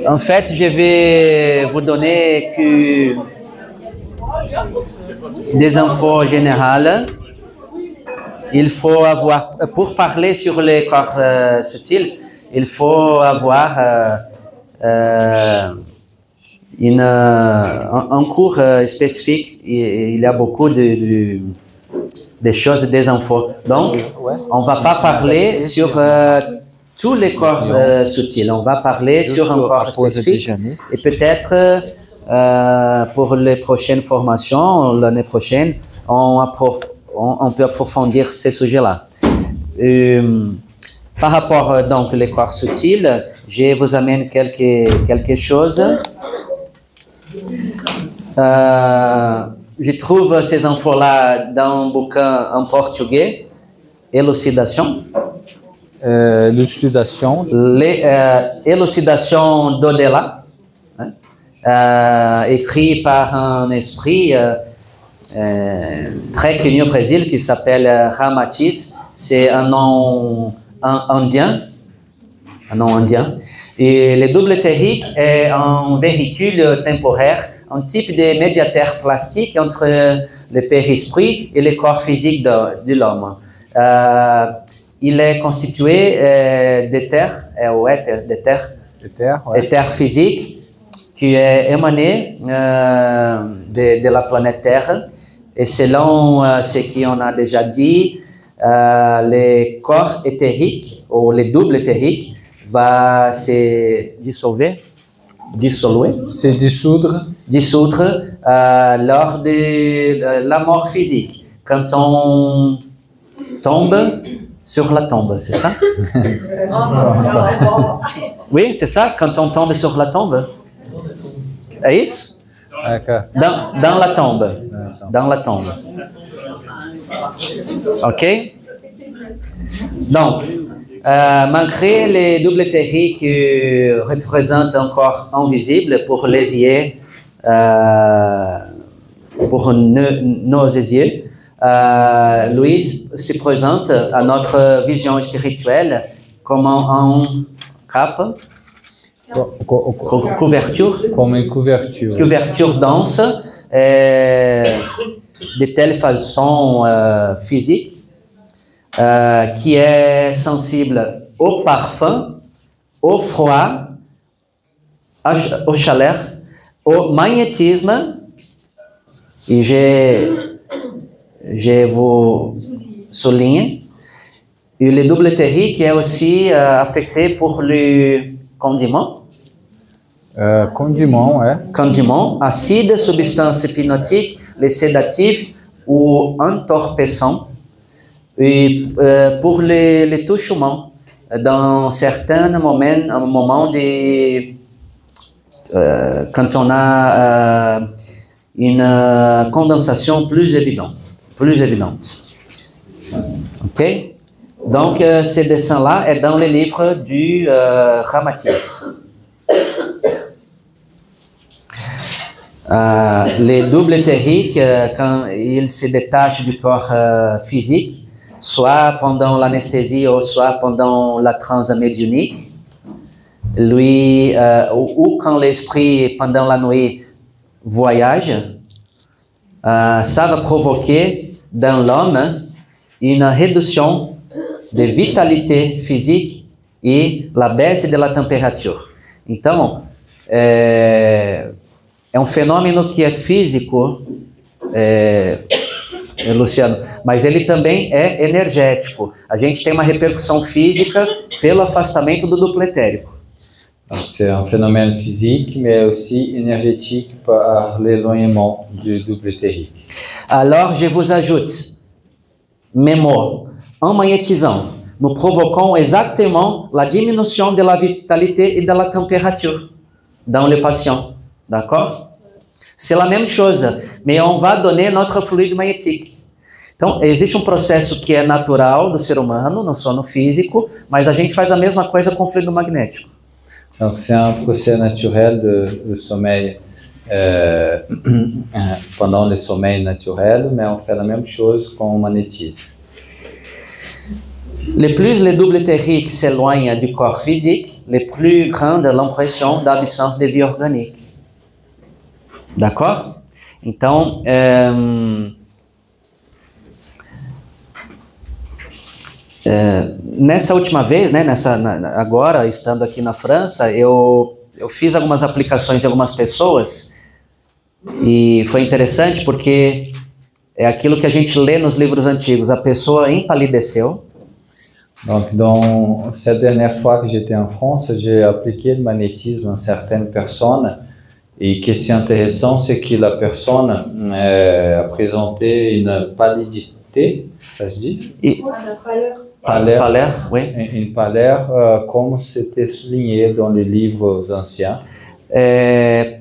En fait, je vais vous donner que des infos générales. Il faut avoir, pour parler sur les corps subtils, il faut avoir un cours spécifique. Il y a beaucoup de choses, des infos. Donc, on ne va pas parler sur tous les corps subtils. On va parler sur un corps spécifique. Et peut-être pour les prochaines formations, l'année prochaine, on peut approfondir ces sujets-là. Par rapport donc les corps subtils, je vous amène quelque chose. Je trouve ces infos-là dans un bouquin en portugais, Elucidation. Elucidation d'au-delà, écrit par un esprit très connu au Brésil qui s'appelle Ramatiz. C'est un nom indien. Et le double éthérique est un véhicule temporaire, un type de médiateur plastique entre le périsprit et le corps physique de l'homme. Il est constitué d'éther, éther physique qui est émané de la planète Terre. Et selon ce qu'on a déjà dit, les corps éthériques ou les doubles éthériques va se dissoudre lors de la mort physique, quand on tombe sur la tombe, c'est ça? Oui, c'est ça, quand on tombe sur la tombe. É isso? Dans la tombe. Dans la tombe. Ok? Donc, malgré les doubles éthériques qui représentent un corps invisible pour les yeux, pour nos yeux, lui se présente à notre vision spirituelle comme un cape. Couverture. Comme une couverture. Couverture dense, de telle façon physique, qui est sensible au parfum, au froid, au chaleur, au magnétisme. Et je vous souligne. Et le double éthérique est aussi affecté pour le condiment. Condiment, acide, substance hypnotique, les sédatifs ou entorpissants. Et pour les touchements, dans certains moments quand on a une condensation plus évidente. Ok? Donc, ce dessin-là est dans le livre du Ramatiz. Les doubles éthériques, quand ils se détachent du corps physique, soit pendant l'anesthésie ou soit pendant la transe médiumnique, ou quand l'esprit, pendant la nuit, voyage, ça va provoquer dans l'homme une réduction de vitalité physique et la baisse de la température. Então, é um fenômeno que é físico, Luciano, mas ele também é energético. A gente tem uma repercussão física pelo afastamento do duplo éthérico. C'est un phénomène physique, mais aussi énergétique par l'éloignement du double éthérique. Alors, je vous ajoute, Memo, en magnétisant, nous provoquons exactement la diminution de la vitalité et de la température dans le patient. D'accord? C'est la même chose, mais on va donner notre fluido magnétique. Então, existe um processo que é natural do ser humano, no sono físico, mas a gente faz a mesma coisa com o fluido magnético. Donc, c'est un procès naturel de sommeil pendant le sommeil naturel, mais on fait la même chose con o magnétisme. Le plus le double éthérique s'éloigne du corps physique, les plus grandes l'impression d'absence de vie organique. D'accord? Então, nessa última vez, né, agora, estando aqui na França, eu fiz algumas aplicações em algumas pessoas e foi interessante porque é aquilo que a gente lê nos livros antigos, a pessoa empalideceu. Donc, dans cette dernière fois que j'étais en France, j'ai appliqué le magnétisme à certaines personnes. Et ce qui est intéressant, c'est que la personne a présenté une pallidité, ça se dit? Pâleur, oui. Une pâleur, comme c'était souligné dans les livres anciens.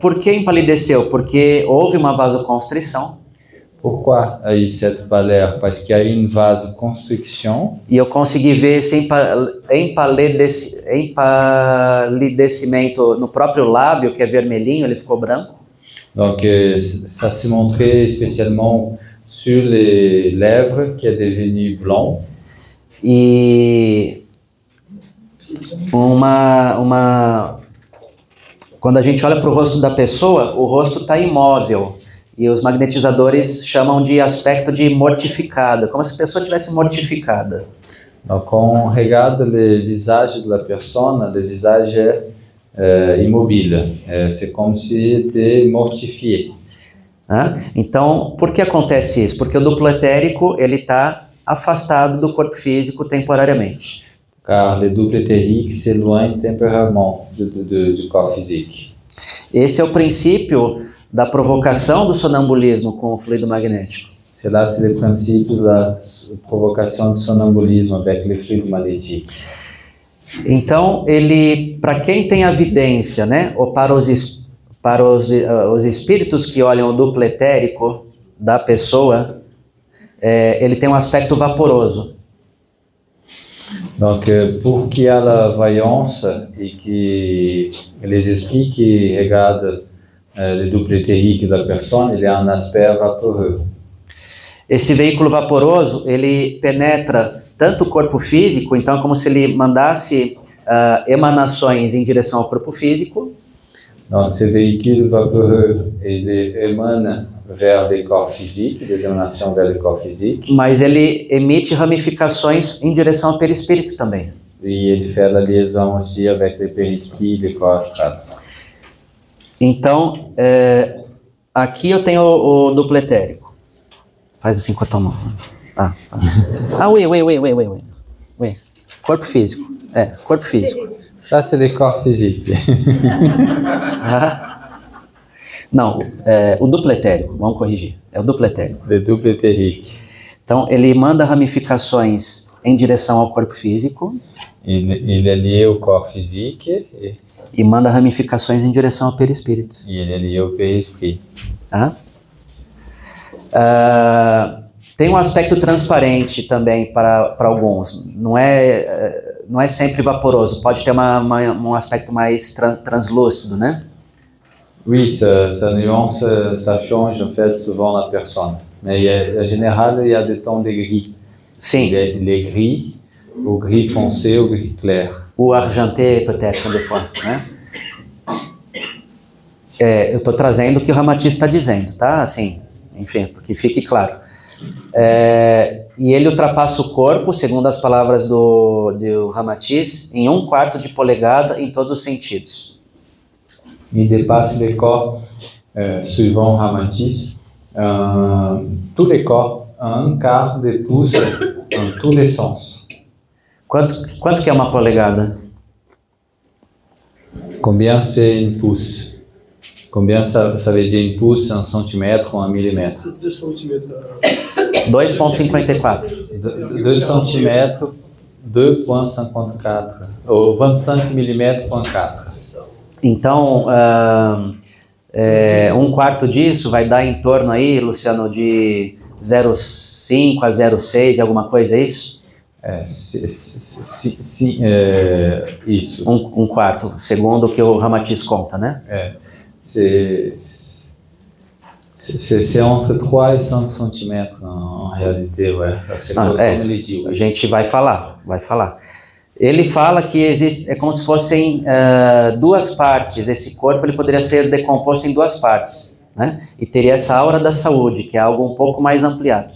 Por que empalideceu? Porque houve uma vasoconstrição. Pourquoi a eu cette pâleur? Parce qu'il y a eu une vasoconstriction. E eu consegui ver esse empalidecimento no próprio lábio, que é vermelhinho, ele ficou branco. Donc, ça s'est montré spécialement sur les lèvres, qui est devenu blanc. E quando a gente olha para o rosto da pessoa, o rosto está imóvel. E os magnetizadores chamam de aspecto de mortificada, como se a pessoa estivesse mortificada. Donc, quand on regarde le visage de la personne, le visage est immobile. C'est comme s'il était mortifié. Então, por que acontece isso? Porque o duplo etérico ele está afastado do corpo físico temporariamente. Car le double éthérique s'éloigne temporairement du corps physique. Esse é o princípio da provocação do sonambulismo com o fluido magnético. C'est là, c'est le principe de la provocation du sonambulisme avec le fluide magnétique. Então, ele, para quem tem a vidência, né, ou para os espíritos que olham o duplo etérico da pessoa, ele tem um aspecto vaporoso. Donc, pour qu'il y ait la voyance et que les esprits qui regardent le double éthérique da personne, il a un aspect vaporeux. Esse veículo vaporoso, ele penetra tanto o corpo físico, então é como se ele mandasse emanações em direção ao corpo físico. Donc, ce véhicule vaporeux, il émane vers le corps physique, des émanations vers le corps physique. Mas ele emite ramificações em direção ao perispírito também. Et il fait la liaison aussi avec le périsprit et le corps astral. Então, aqui eu tenho o duplo etérico. Faz assim com a tua mão. Oui. Corpo físico. Corpo físico. Ça, c'est le corps physique. Não, o duplo etérico, vamos corrigir. É o duplo etérico. Le double éthérique. Então, ele manda ramificações em direção ao corpo físico. Il est lié au corps physique. E manda ramificações em direção ao perispírito. E ele é lié ao perisprit. Tem um aspecto transparente também para alguns. Não é sempre vaporoso. Pode ter um aspecto mais translúcido, né? Oui, sa nuance, ça change en fait souvent la personne. Mais en général, il y a des tons de gris. Sim. Il est gris, ou gris foncé, ou gris clair. O argenté, peut-être, des fois, né? Eu estou trazendo o que o Ramatiz está dizendo, tá? Assim, enfim, porque fique claro. E ele ultrapassa o corpo, segundo as palavras do Ramatiz, em 1/4 de polegada em todos os sentidos. Il dépasse le corps, suivant Ramatiz, tous les corps, à 1/4 de pouce en tous les sens. Quanto que é uma polegada? Combien c'est une pouce? Combien ça veut dire une pouce, un centimètre ou un millimètre? 2 centimètres. 2,54. 2 centimètres, 2,54. Ou 25 millimètres, 0,4. Então, 1/4 disso vai dar em torno aí, Luciano, de 0,5 a 0,6 e alguma coisa, é isso? Isso. 1/4, segundo o que o Ramatiz conta, né? C'est entre 3 et 5 centimètres en réalité, ouais. C'est comme ele diz. A gente vai falar. Ele fala que existe, é como se fossem duas partes. Esse corpo ele poderia ser decomposto em duas partes, né? E teria essa aura da saúde, que é algo um pouco mais ampliado.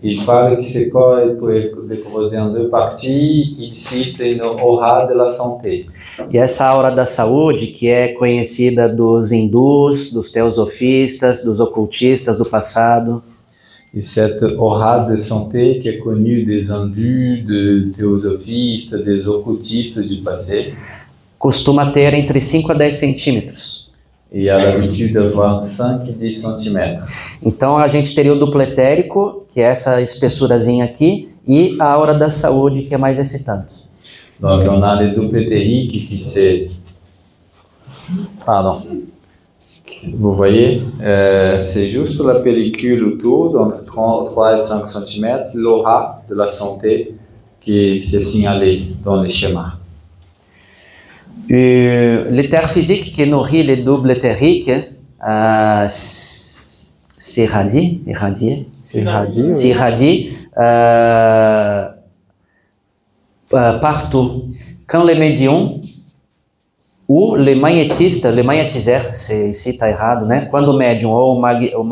Il fala que ce corps peut être décomposé en deux parties, il cite une aura de la santé. E essa aura da saúde, que é conhecida dos hindus, dos teosofistas, dos ocultistas do passado. Et cette aura de santé qui est connue des hindus, des théosophistes, des occultistes du passé. Costuma ter entre 5 a 10 centímetros. E a l'habitude d'avoir 5 e 10 centímetros. Então a gente teria o duplo etérico, que é essa espessurazinha aqui, e a aura da saúde, que é mais excitante. Donc on a les doubles éthériques qui c'est... Pardon. Vous voyez, c'est juste la pellicule autour, entre 3 et 5 cm, l'aura de la santé qui s'est signalée dans le schéma. L'éther physique qui nourrit les doubles éthériques s'irradie partout. Quand les médiums ou les magnétiseurs, se está errado, né? Quando o médium ou o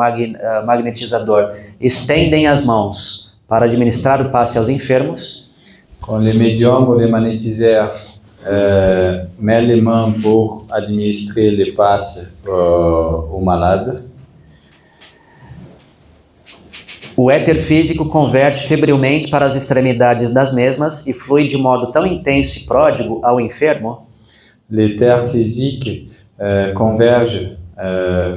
magnetizador estendem as mãos para administrar o passe aos enfermos, quand les médiums ou les magnétiseurs mettent les mains pour administrer les passes aux malades, o éter físico converte febrilmente para as extremidades das mesmas e flui de modo tão intenso e pródigo ao enfermo. L'éther physique converge à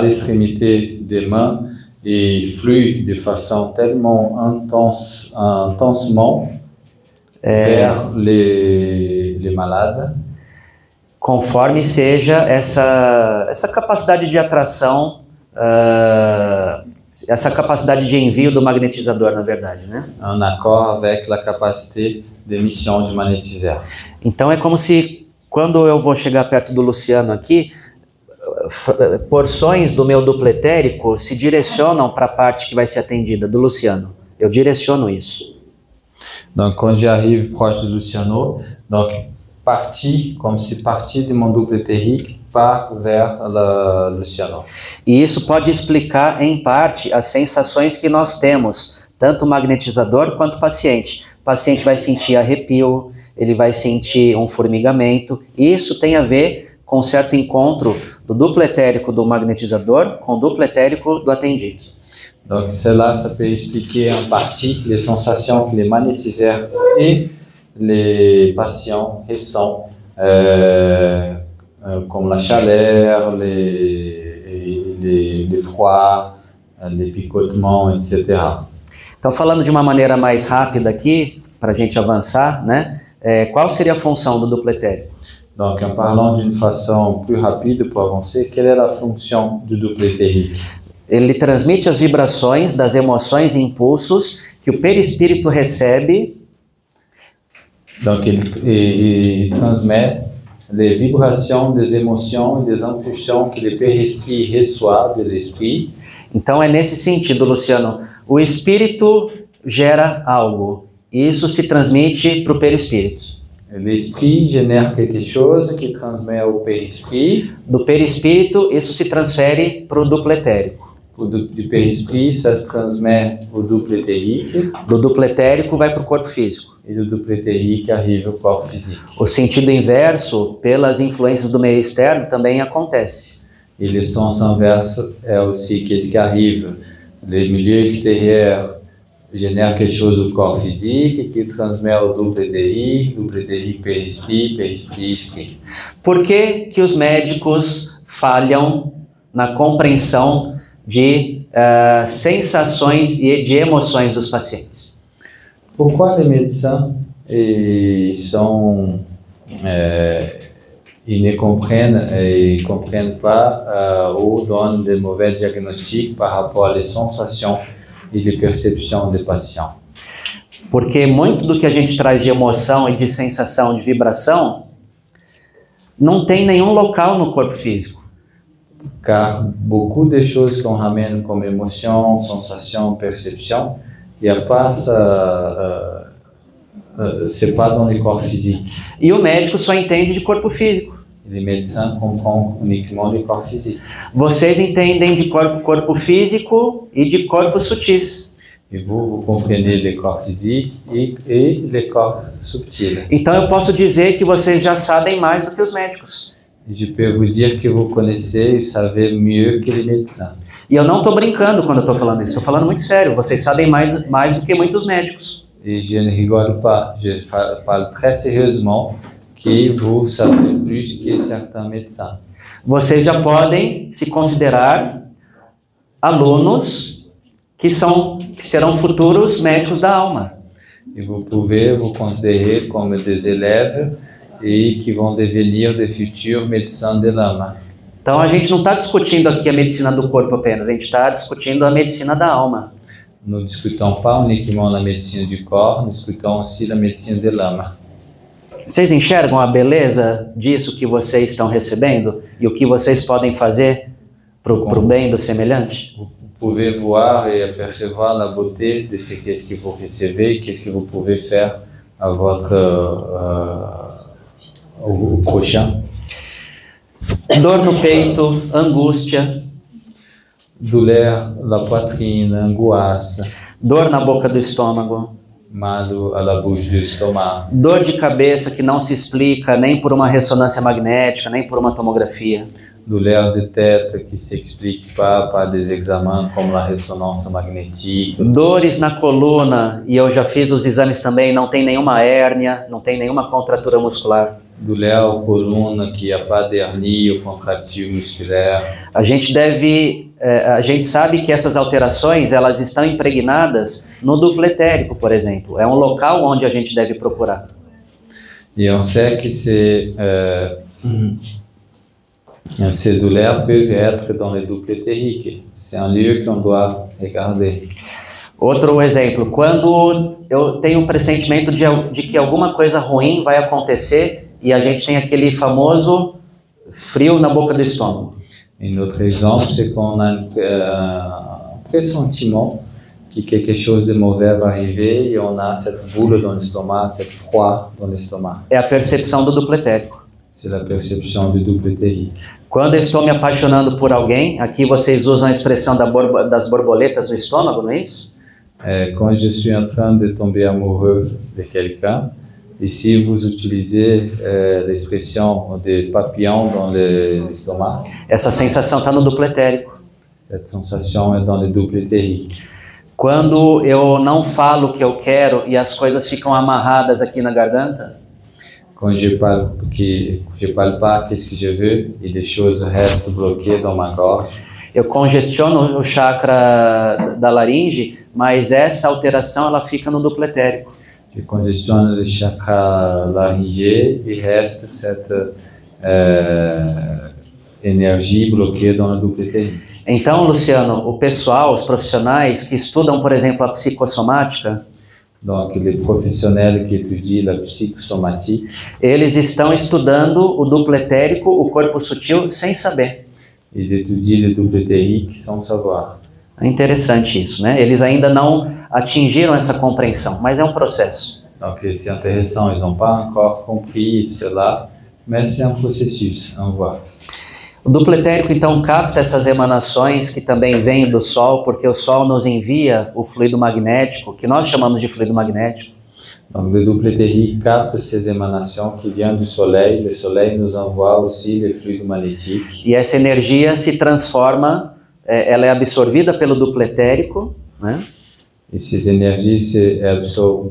l'extrémité des mains et flue de façon tellement intensement vers les malades. Conforme seja essa capacidade de atração, essa capacidade de envio do magnetizador, na verdade, né? En accord avec la capacité d'émission du magnétiseur. Então é como se, quando eu vou chegar perto do Luciano aqui, porções do meu duplo etérico se direcionam para a parte que vai ser atendida do Luciano. Eu direciono isso. Donc quand j'arrive proche do Luciano, donc comme si partie de mon double éthérique part vers le Luciano. E isso pode explicar em parte as sensações que nós temos, tanto o magnetizador quanto o paciente. O paciente vai sentir arrepio, ele vai sentir um formigamento. Isso tem a ver com um certo encontro do duplo etérico do magnetizador com o duplo etérico do atendido. Donc cela, ça peut expliquer en partie les sensations que les magnétiseurs et les patients ressentent, comme la chaleur, les froids, les picotements, etc. Então, falando de uma maneira mais rápida aqui, para a gente avançar, né? Qual seria a função do duplo etérico? Donc, en parlant d'une façon plus rapide pour avancer, quelle est la fonction du double éthérique? Ele transmite as vibrações das emoções e impulsos que o perispírito recebe. Donc, il transmet les vibrations des émotions et des impulsions que le périsprit reçoit de l'esprit. Então é nesse sentido, Luciano, o espírito gera algo, e isso se transmite para o perispírito. L'esprit génère quelque chose qui transmet au périsprit. Do perispírito, isso se transfere para o duplo etérico. Du périsprit, ça se transmet au double éthérique. Do duplo etérico vai para o corpo físico. E do double éthérique arrive au corps physique. O sentido inverso, pelas influências do meio externo, também acontece. Et le sens inverse est aussi qu'est-ce qui arrive. Le milieu extérieur génère quelque chose au corps physique qui transmet au double éthérique, périsprit, périsprit, esprit. Por que os médicos falham na compreensão de sensações e de emoções dos pacientes? Pourquoi les médecins ils ne comprennent pas ou donnent de mauvais diagnostics par rapport às sensações e de percepção des patients? Porque muito do que a gente traz de emoção e de sensação, de vibração, não tem nenhum local no corpo físico. Car beaucoup de choses qu'on ramène comme émotion, sensation, perception il n'y a pas ça, c'est pas dans le corps physique. E o médico só entende de corpo físico. Les médecins comprennent uniquement le corps physique. Vocês entendem de corpo físico e de corpos sutis. Et vous comprenez le corps physique et le corps subtil. Então eu posso dizer que vocês já sabem mais do que os médicos. Et je peux vous dire que vous connaissez et savez mieux que les médecins. E eu não estou brincando quando eu estou falando isso, estou falando muito sério. Vocês sabem mais do que muitos médicos. Et je ne rigole pas, je parle très sérieusement que vous savez plus que certains médecins. Vocês já podem se considerar alunos que serão futuros médicos da alma. Et vous pouvez vous considérer comme des élèves et qui vont devenir des futurs médecins de l'âme. Então a gente não está discutindo aqui a medicina do corpo apenas, a gente está discutindo a medicina da alma. Nous ne discutons pas uniquement la médecine du corps, nous discutons aussi la médecine de l'âme. Vocês enxergam a beleza disso que vocês estão recebendo e o que vocês podem fazer para o bem do semelhante? Vous pouvez voir et apercevoir la beauté de ce qu'est-ce que vous recevez, qu'est-ce que vous pouvez faire à votre au prochain. Dor no peito, angústia. Douleur la poitrine, angoisse. Dor na boca do estômago. Mal à la bouche du estomac. Dor de cabeça que não se explica nem por uma ressonância magnética, nem por uma tomografia. Douleur de tête qui ne s'explique pas par des examens comme la ressonance magnétique. Dores na coluna, e eu já fiz os exames também, não tem nenhuma hérnia, não tem nenhuma contratura muscular. Douleur aux colonnes, qui a pas d'hernie ou contracture musculaire. A gente sabe que essas alterações, elas estão impregnadas no duplo etérico, por exemplo. É um local onde a gente deve procurar. Et on sait que ces douleurs peuvent être dans le double éthérique. C'est un lieu qu'on doit regarder. Outro exemplo, quando eu tenho um pressentimento de que alguma coisa ruim vai acontecer e a gente tem aquele famoso frio na boca do estômago. Un autre exemple, c'est qu'on a un pressentiment que quelque chose de mauvais va arriver et on a cette boule dans l'estomac, cette froid dans l'estomac. É a percepção do duplo etérico. C'est la perception du double éthérique. Quando eu estou me apaixonando por alguém, aqui vocês usam a expressão das borboletas no estômago, não é isso? Quand je suis en train de tomber amoureux de quelqu'un, ici vous utilisez l'expression des papillons dans l'estomac. Essa sensação está no duplo etérico. Cette sensation est dans le double éthérique. Quando eu não falo o que eu quero e as coisas ficam amarradas aqui na garganta. Quand je parle pas qu'est-ce que je veux et les choses restent bloquées dans ma gorge. Eu congestiono o chakra da laringe, mas essa alteração ela fica no duplo etérico. Je congestionne le chakra laryngé et reste cette énergie bloquée dans le double éthérique. Então, Luciano, o pessoal, os profissionais que estudam, por exemplo, a psicossomática, donc les professionnels qui étudient la psychosomatique, eles estão estudando o duplo etérico, o corpo sutil, sem saber. Ils étudient le double éthérique sans savoir. É interessante isso, né? Eles ainda não atingiram essa compreensão, mas é um processo. Donc c'est intéressant, ils n'ont pas encore compris cela, mais c'est un processus, on voit. O duplo etérico então capta essas emanações que também vêm do Sol, porque o Sol nos envia o fluido magnético, que nós chamamos de fluido magnético. Donc le double éthérique capte ces émanations qui viennent du Soleil, le Soleil nous envoie aussi le fluide magnétique. E essa energia se transforma, ela é absorvida pelo duplo etérico, né? Et ces énergies sont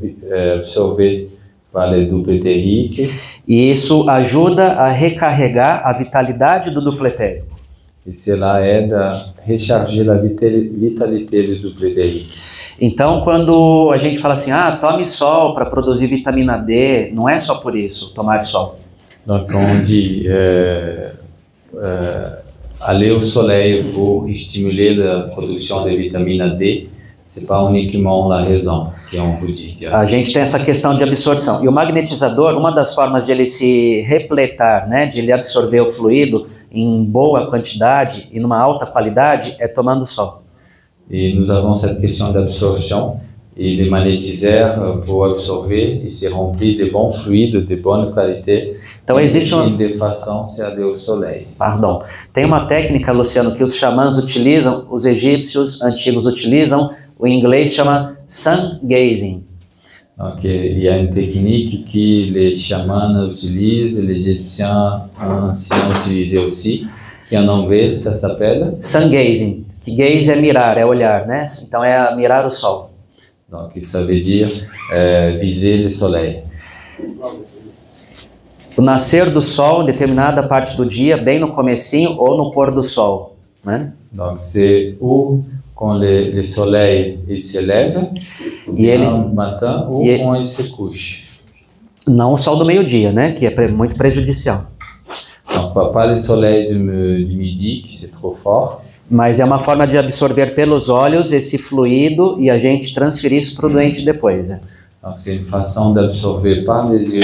absorbées par le double éthérique. E isso ajuda a recarregar a vitalidade do duplo etérico. Et cela aide à recharger la vitalité du double éthérique. Então, quando a gente fala assim, tome sol para produzir vitamina D, não é só por isso, tomar sol. Donc on dit aller au soleil pour stimuler la production de vitamine D, c'est pas uniquement la raison qu'on vous dit. A gente tem essa questão de absorção. E o magnetizador, uma das formas de ele se repletar, né, de ele absorver o fluido em boa quantidade e numa alta qualidade, é tomando sol. Et nous avons cette question d'absorption. et les magnétiseurs pour absorber et se remplir de bons fluides de bonne qualité. Então existe uma... de façon servir au soleil. Pardon. Tem uma técnica, Luciano, que os xamãs utilizam, os egípcios antigos utilizam, o inglês chama sun gazing. Donc, il y a une technique que les chamans utilisent, les Égyptiens anciens utilisaient aussi, que en anglais ça s'appelle sun gazing. Que gaze é mirar, é olhar, né? Então é mirar o sol. Donc, ça veut dire viser le soleil. O nascer do sol em determinada parte do dia, bem no comecinho ou no pôr do sol, né? Donc, c'est ou quand le soleil il se lève, no matin, ou quand il se couche. Não o sol do meio-dia, né? Que é muito prejudicial. Donc, pas le soleil du midi, que c'est trop fort. Mas é uma forma de absorver pelos olhos esse fluido e a gente transferir isso para o doente depois. Né? Donc, c'est une façon d'absorber par les yeux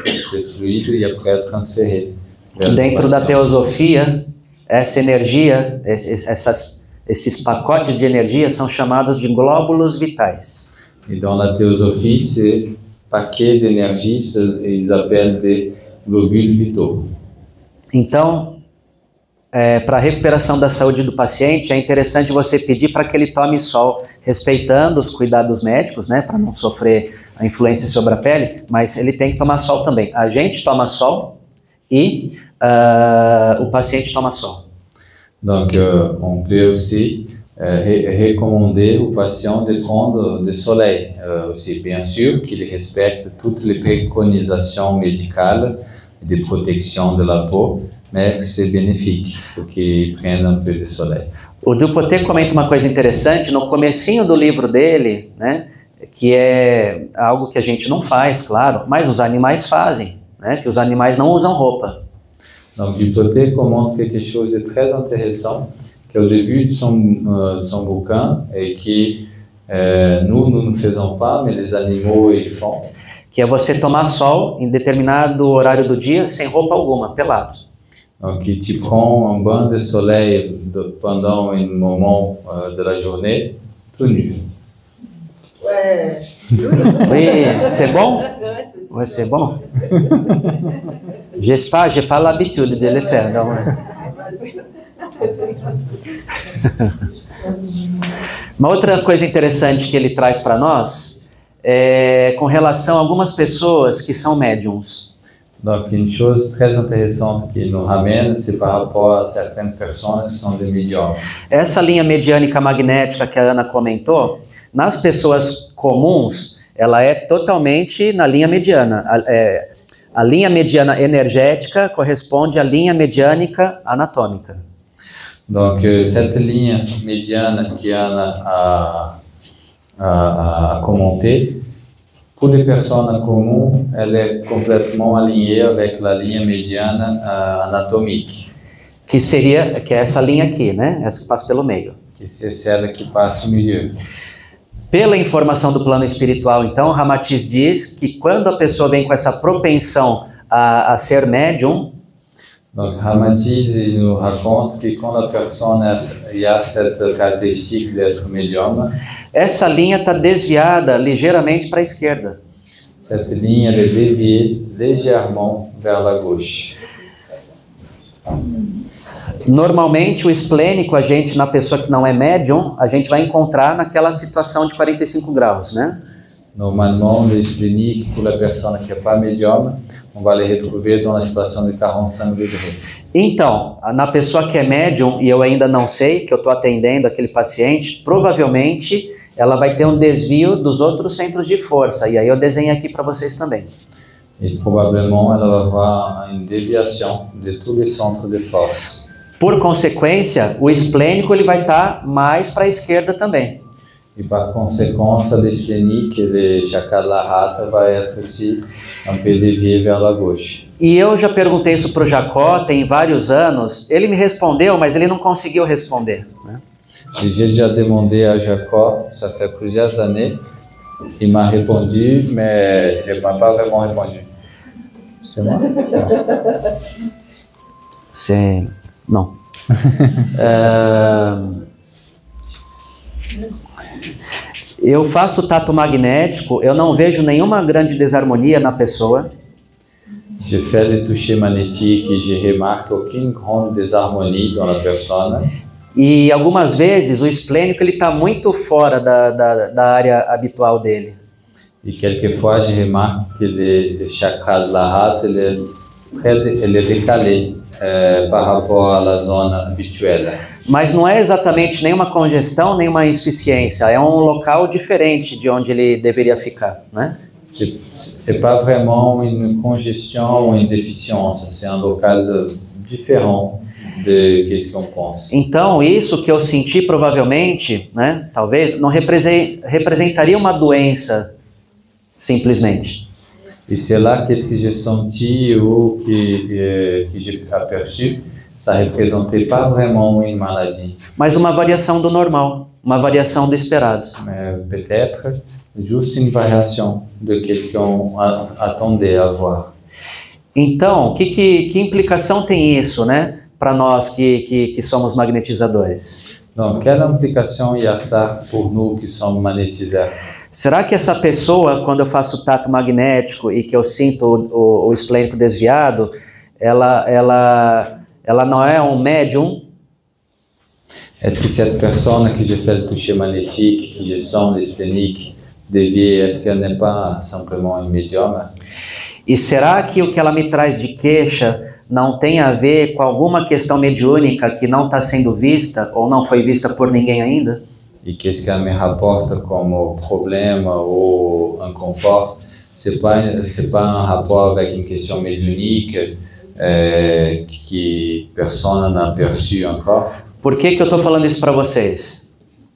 esse fluido e après transferir. Que dentro da teosofia, essa energia, esses pacotes de energia são chamados de glóbulos vitais. E dans la théosophie, ces paquets d'énergie, ils appellent des globules vitaux. Então, para a recuperação da saúde do paciente, é interessante você pedir para que ele tome sol, respeitando os cuidados médicos, né, para não sofrer a influência sobre a pele, mas ele tem que tomar sol também. A gente toma sol e o paciente toma sol. Donc, on peut aussi recommander au patient de prendre du soleil. Aussi, bien sûr qu'il respecte toutes les préconisations médicales de protection de la peau, mais que c'est bénéfique, porque prenne un peu de soleil. O Dupotet comenta uma coisa interessante no comecinho do livro dele, né, que é algo que a gente não faz, claro, mas os animais fazem, né, que os animais não usam roupa. Donc Dupotet commente quelque chose de très intéressant, que au début de son bouquin, et que nous ne faisons pas, mais les animaux ils font. Que é você tomar sol em determinado horário do dia sem roupa alguma, pelado. Donc, tu prends un bain de soleil pendant un moment de la journée, tout nu. Ouais. Oui, c'est bon? Ouais, c'est bon. J'espère, j'ai pas l'habitude de le faire. Donc... Uma outra coisa interessante que ele traz para nós é com relação a algumas pessoas que são médiums. Donc, une chose très intéressante qui nous ramène, c'est par rapport à certaines personnes qui sont des médiums. Essa linha mediânica magnética que a Ana comentou, nas pessoas comuns, ela é totalmente na linha mediana. A linha mediana energética corresponde à linha mediânica anatômica. Donc, cette ligne médiane qui a à commenter, pour les personnes communes, elle est complètement alignée avec la ligne médiane anatomique. Que é essa linha aqui, né? Essa que passa pelo meio. Que c'est celle qui passe au milieu. Pela informação do plano espiritual, então, Ramatiz diz que quando a pessoa vem com essa propensão a ser médium, donc Ramatiz nous raconte que quand la personne a cette caractéristique d'être médium, essa linha está desviada ligeiramente para a esquerda. Cette ligne elle est déviée légèrement vers la gauche. Normalmente o esplênico, a gente, na pessoa que não é médium, a gente vai encontrar naquela situação de 45 graus, né? Normalement, le splénique, pour la personne qui n'est pas médium, on va les retrouver dans la situation de 45 degrés. Então, na pessoa que é médium, e eu ainda não sei, que eu estou atendendo aquele paciente, provavelmente ela vai ter um desvio dos outros centros de força, e aí eu desenho aqui para vocês também. Et probablement, elle va avoir une déviation de tous les centres de force. Por consequência, o esplênico ele vai estar mais para a esquerda também. E par conséquent, le splénique, le chakra de la rata, vai être aussi un peu dévié vers la gauche. E eu já perguntei isso para o Jacó, tem vários anos, ele me respondeu, mas ele não conseguiu responder, né? J'ai déjà demandé à Jacob, ça fait plusieurs années, il m'a répondu, mais il m'a pas vraiment répondu. C'est moi? C'est... Não. Eu faço tato magnético, eu não vejo nenhuma grande desarmonia na pessoa. Je fais le toucher magnétique et je remarque aucune grande désharmonie dans la personne. E algumas vezes o esplênico está muito fora da área habitual dele. Et quelquefois, je remarque que le chakra de la rate, ele est décalé par rapport à la zone habituelle. Mas não é exatamente nenhuma congestão, nenhuma insuficiência. É um local diferente de onde ele deveria ficar, né? C'est pas vraiment une congestion ou une déficience, c'est un local différent de ce qu'on pense. Então, isso que eu senti provavelmente, né, talvez, não representaria uma doença simplesmente. Et c'est là qu'est-ce que j'ai senti ou que j'ai aperçu, ça représentait pas vraiment une maladie. Mas uma variação do normal, uma variação do esperado. Peut-être juste une variation de ce qu'on attendait à voir. Então, que implicação tem isso, né, para nós que somos magnetizadores? Donc, quelle implication il y a ça pour nous qui sommes magnétiseurs? Será que essa pessoa, quando eu faço tato magnético e que eu sinto o esplênico desviado, ela não é um médium? Est-ce que cette personne que je fais le toucher magnétique, que je sens l'esplénique dévié, est-ce qu'elle n'est pas simplement une médium? E será que o que ela me traz de queixa não tem a ver com alguma questão mediúnica que não está sendo vista ou não foi vista por ninguém ainda? Et qu'est-ce qu'elle me rapporte comme problème ou inconfort? C'est pas un rapport avec une question médiumnique que personne n'a perçu encore. Por que eu estou falando isso para vocês?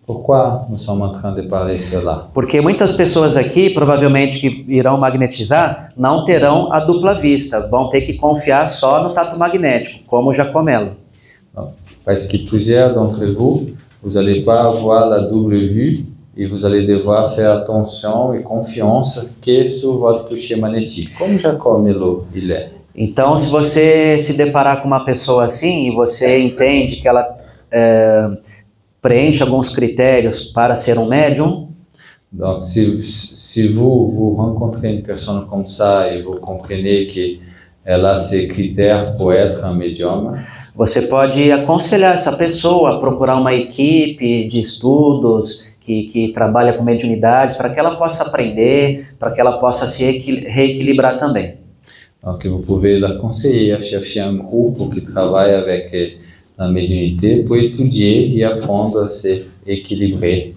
Pourquoi nous sommes en train de parler cela? Porque muitas pessoas aqui, provavelmente que irão magnetizar, não terão a dupla vista, vão ter que confiar só no tato magnético, como o Jacomelo. Parce que plusieurs d'entre vous, vous n'allez pas avoir la double vue et vous allez devoir faire attention et confiance que sur votre toucher magnétique, comme Jacomelo il est. Então, se você se deparar com uma pessoa assim e você entende que ela preenche alguns critérios para ser um médium, donc si vous rencontrez une personne comme ça et vous comprenez qu'elle a ces critères pour être un médium, você pode aconselhar essa pessoa a procurar uma equipe de estudos que trabalha com mediunidade para que ela possa aprender, para que ela possa se reequilibrar também. Donc vous pouvez la conseiller à chercher un groupe qui travaille avec la médiumnité pour étudier et apprendre à se équilibrer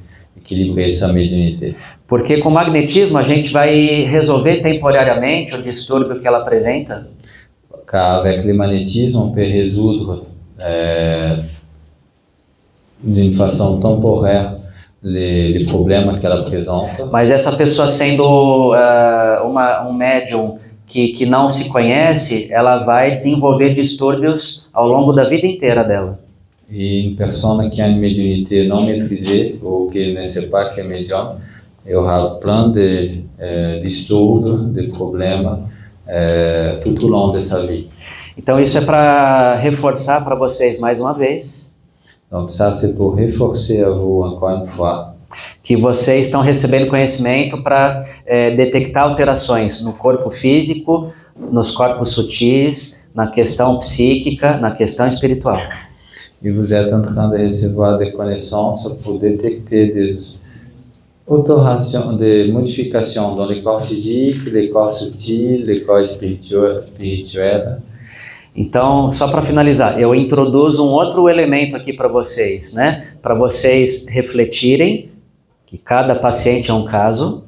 essa médiumnité. Porque com o magnetismo a gente vai resolver temporariamente o distúrbio que ela apresenta? Car avec le magnétisme, on peut résoudre d'une façon temporaire les problèmes qu'elle présente. Mas essa pessoa sendo um médium que não se conhece, ela vai desenvolver distúrbios ao longo da vida inteira dela. Et une personne qui a une médiumnité non maîtrisée ou qui ne sait pas qu'elle est médium, il y aura plein de distúrbios, de problèmes tout au long de sa vie. Então isso é para reforçar para vocês mais uma vez. Donc ça c'est pour renforcer à vous encore une fois. Que vocês estão recebendo conhecimento para detectar alterações no corpo físico, nos corpos sutis, na questão psíquica, na questão espiritual. Et vous êtes en train de recevoir des connaissances pour détecter des des modifications dans les corps physiques, les corps subtils, les corps spirituels. Então, só para finalizar, eu introduzo um outro elemento aqui para vocês, né? Para vocês refletirem que cada paciente é um caso.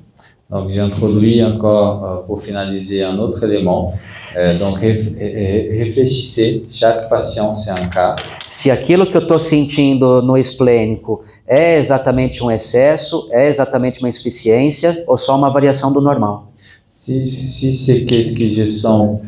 Donc, j'ai introduit encore, pour finaliser, un autre élément. Donc, réfléchissez, chaque patient, c'est un cas. Se aquilo que eu estou sentindo no esplênico é exatamente um excesso, é exatamente uma insuficiência ou só uma variação do normal. Si c'est qu'est-ce que je sens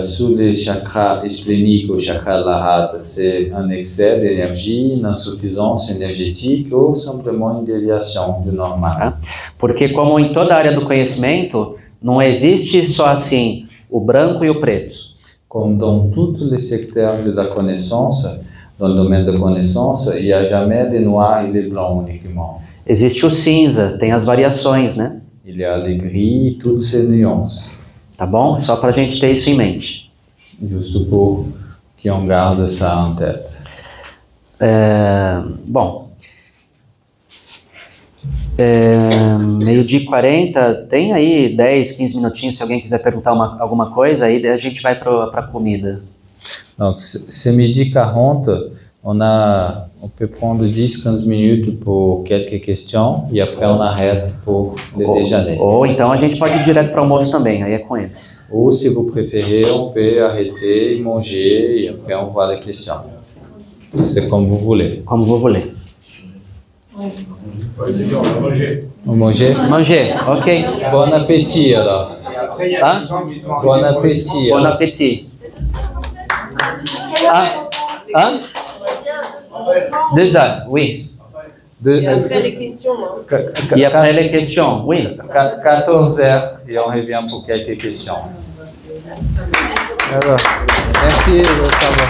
sur les chakras spléniques ou chakra de la rate, c'est un excès d'énergie, une insuffisance énergétique ou simplement une déviation du normal. Porque como em toda a área do conhecimento, não existe só assim o branco e o preto. Comme dans tous les secteurs de la connaissance, dans le domaine de connaissance, il n'y a jamais les noirs et les blancs uniquement. Existe o cinza, tem as variações, né? Il y a les gris et toutes ces nuances. Tá bom? É só para a gente ter isso em mente. Juste pour qu'on garde ça en tête. Bom, meio-dia e 40, tem aí 10, 15 minutinhos, se alguém quiser perguntar alguma coisa, aí a gente vai para a comida. Donc, c'est midi 40, on peut prendre 10-15 minutes pour quelques questions et après on arrête pour le déjeuner. Ou então a gente pode ir direto para o almoço também, aí é com eles. Ou si vous préférez, on peut arrêter, manger et après on voit les questions. C'est comme vous voulez. Como vous voulez. On manger? Manger, ok. Bon appétit alors. Hein? Bon appétit. Bon appétit. Ah, hein? Déjà, oui. Et après les questions, hein. Et après les questions, oui. 14 heures et on revient pour quelques questions. Alors, merci, ça va.